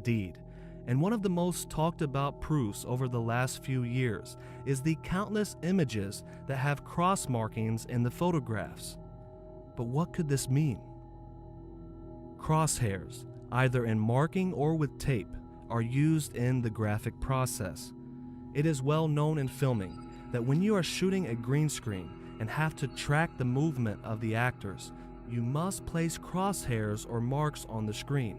indeed. And one of the most talked about proofs over the last few years is the countless images that have cross markings in the photographs. But what could this mean? Crosshairs, either in marking or with tape, are used in the graphic process. It is well known in filming that when you are shooting a green screen and have to track the movement of the actors, you must place crosshairs or marks on the screen.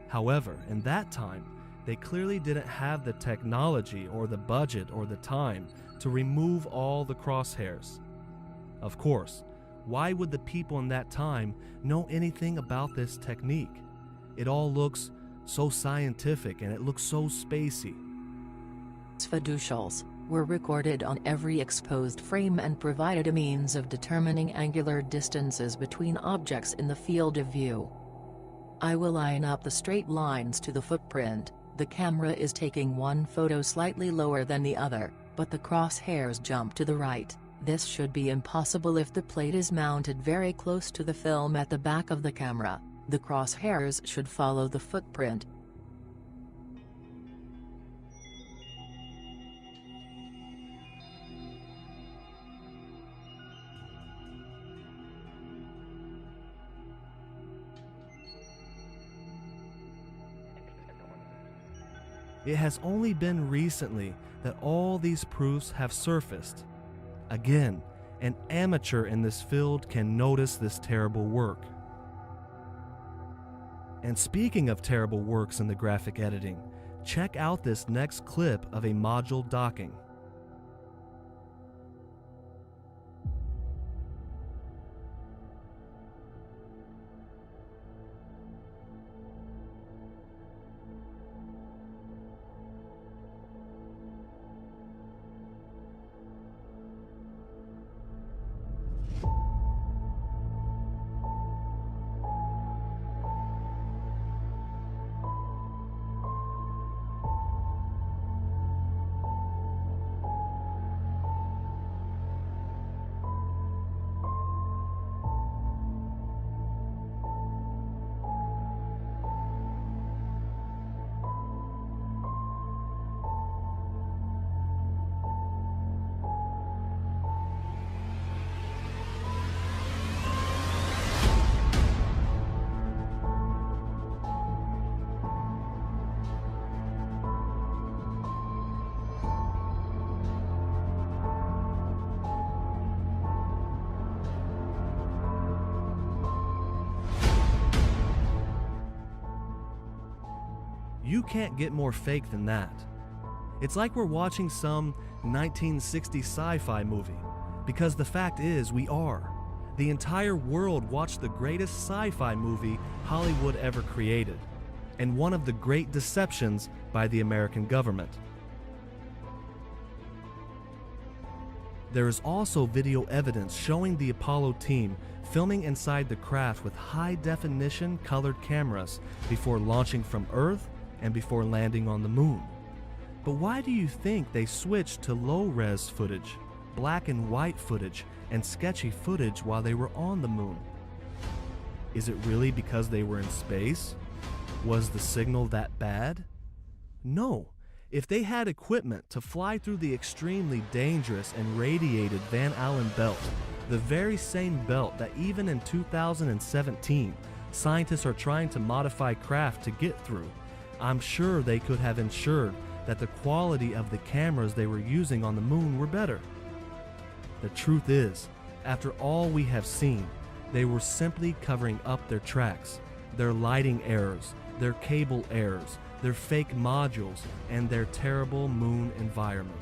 However, in that time, they clearly didn't have the technology or the budget or the time to remove all the crosshairs. Of course, why would the people in that time know anything about this technique? It all looks so scientific and it looks so spacey. Fiducials were recorded on every exposed frame and provided a means of determining angular distances between objects in the field of view. I will line up the straight lines to the footprint. The camera is taking one photo slightly lower than the other, but the crosshairs jump to the right. This should be impossible if the plate is mounted very close to the film at the back of the camera. The crosshairs should follow the footprint. It has only been recently that all these proofs have surfaced. Again, an amateur in this field can notice this terrible work. And speaking of terrible works in the graphic editing, check out this next clip of a module docking. You can't get more fake than that. It's like we're watching some 1960s sci-fi movie, because the fact is we are. The entire world watched the greatest sci-fi movie Hollywood ever created, and one of the great deceptions by the American government. There is also video evidence showing the Apollo team filming inside the craft with high-definition colored cameras before launching from Earth and before landing on the moon. But why do you think they switched to low-res footage, black and white footage, and sketchy footage while they were on the moon? Is it really because they were in space? Was the signal that bad? No. If they had equipment to fly through the extremely dangerous and radiated Van Allen belt, the very same belt that even in 2017, scientists are trying to modify craft to get through, I'm sure they could have ensured that the quality of the cameras they were using on the moon were better. The truth is, after all we have seen, they were simply covering up their tracks, their lighting errors, their cable errors, their fake modules, and their terrible moon environment.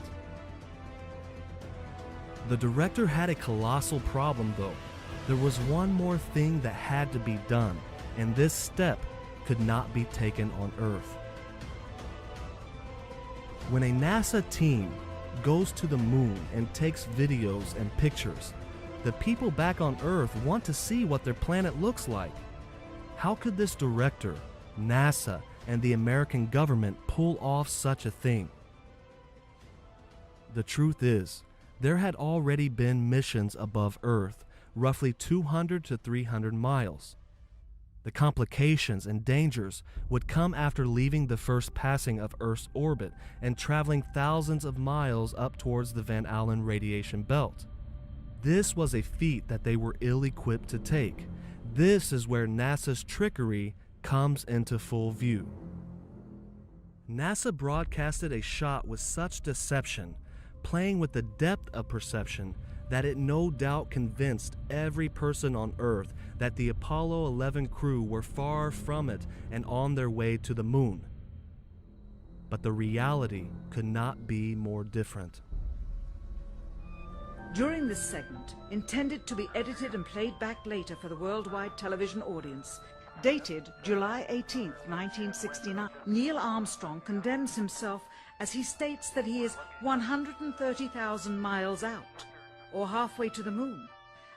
The director had a colossal problem though. There was one more thing that had to be done, and this step could not be taken on Earth. When a NASA team goes to the moon and takes videos and pictures, the people back on Earth want to see what their planet looks like. How could this director, NASA, and the American government pull off such a thing? The truth is, there had already been missions above Earth, roughly 200 to 300 miles. The complications and dangers would come after leaving the first passing of Earth's orbit and traveling thousands of miles up towards the Van Allen radiation belt. This was a feat that they were ill-equipped to take. This is where NASA's trickery comes into full view. NASA broadcasted a shot with such deception, playing with the depth of perception, that it no doubt convinced every person on Earth that the Apollo 11 crew were far from it and on their way to the moon. But the reality could not be more different. During this segment, intended to be edited and played back later for the worldwide television audience, dated July 18, 1969, Neil Armstrong condemns himself as he states that he is 130,000 miles out, or halfway to the moon,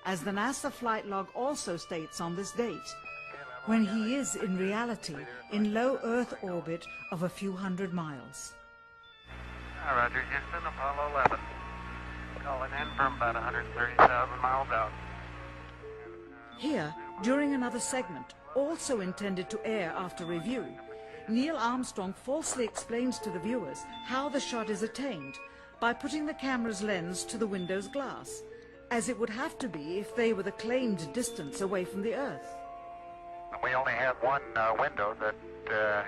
as the NASA flight log also states on this date, when he is in reality in low Earth orbit of a few hundred miles. Roger, Houston, Apollo 11. Calling in from about 130,000 miles out. Here, during another segment, also intended to air after review, Neil Armstrong falsely explains to the viewers how the shot is attained by putting the camera's lens to the window's glass, as it would have to be if they were the claimed distance away from the Earth. We only have one window that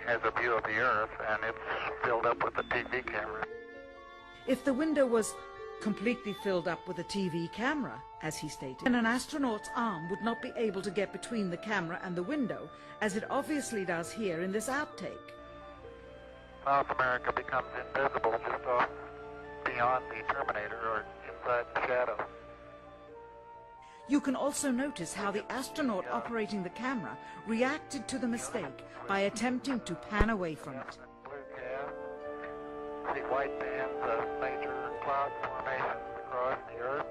has a view of the Earth, and it's filled up with the TV camera. If the window was completely filled up with a TV camera, as he stated, then an astronaut's arm would not be able to get between the camera and the window, as it obviously does here in this outtake. South America becomes invisible just off beyond the Terminator or inside the shadow. You can also notice how the astronaut operating the camera reacted to the mistake by attempting to pan away from it. Blue cast. See white bands of major cloud formations across the Earth.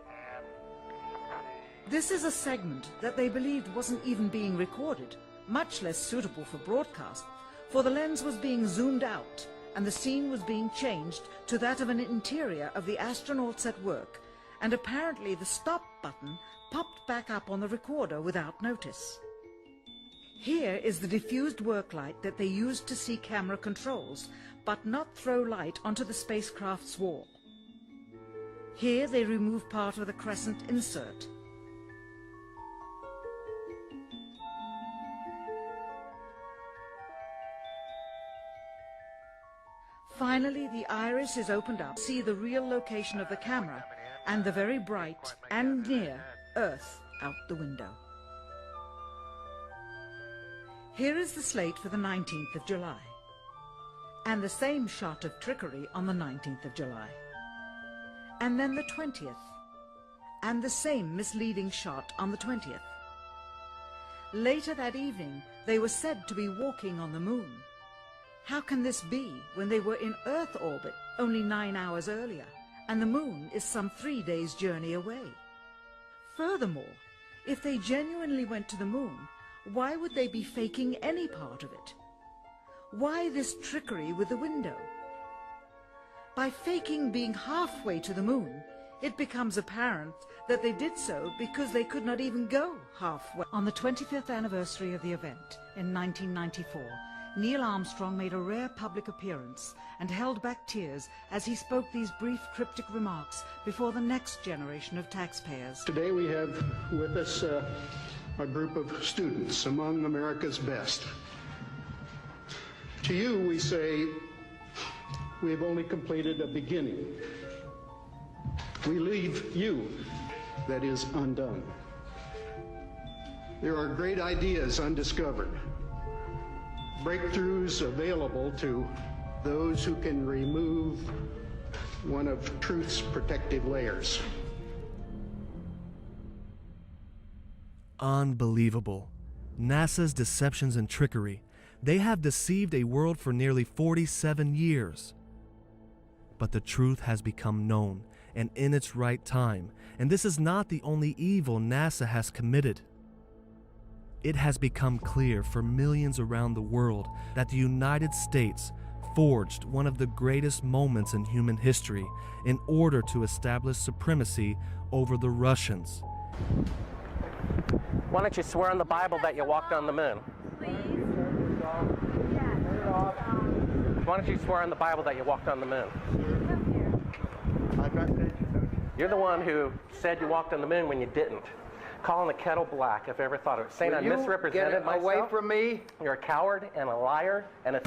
And This is a segment that they believed wasn't even being recorded, much less suitable for broadcast, for the lens was being zoomed out and the scene was being changed to that of an interior of the astronauts at work, and apparently the stop button popped back up on the recorder without notice. Here is the diffused work light that they used to see camera controls, but not throw light onto the spacecraft's wall. Here they remove part of the crescent insert. Finally, the iris is opened up to see the real location of the camera and the very bright and near Earth out the window. Here is the slate for the 19th of July, and the same shot of trickery on the 19th of July, and then the 20th, and the same misleading shot on the 20th. Later that evening, they were said to be walking on the moon. How can this be when they were in Earth orbit only 9 hours earlier, and the moon is some 3 days' journey away? Furthermore, if they genuinely went to the moon, why would they be faking any part of it? Why this trickery with the window? By faking being halfway to the moon, it becomes apparent that they did so because they could not even go halfway. On the 25th anniversary of the event in 1994, Neil Armstrong made a rare public appearance and held back tears as he spoke these brief cryptic remarks before the next generation of taxpayers. Today we have with us a group of students among America's best. To you we say, we have only completed a beginning. We leave you, that is, undone. There are great ideas undiscovered, breakthroughs available to those who can remove one of truth's protective layers. Unbelievable. NASA's deceptions and trickery. They have deceived a world for nearly 47 years. But the truth has become known, and in its right time, and this is not the only evil NASA has committed. It has become clear for millions around the world that the United States forged one of the greatest moments in human history in order to establish supremacy over the Russians. Why don't you swear on the Bible that you walked on the moon? Why don't you swear on the Bible that you walked on the moon? You're the one who said you walked on the moon when you didn't. Calling the kettle black if I ever thought of it. Saying I misrepresented myself. Away from me. You're a coward and a liar and a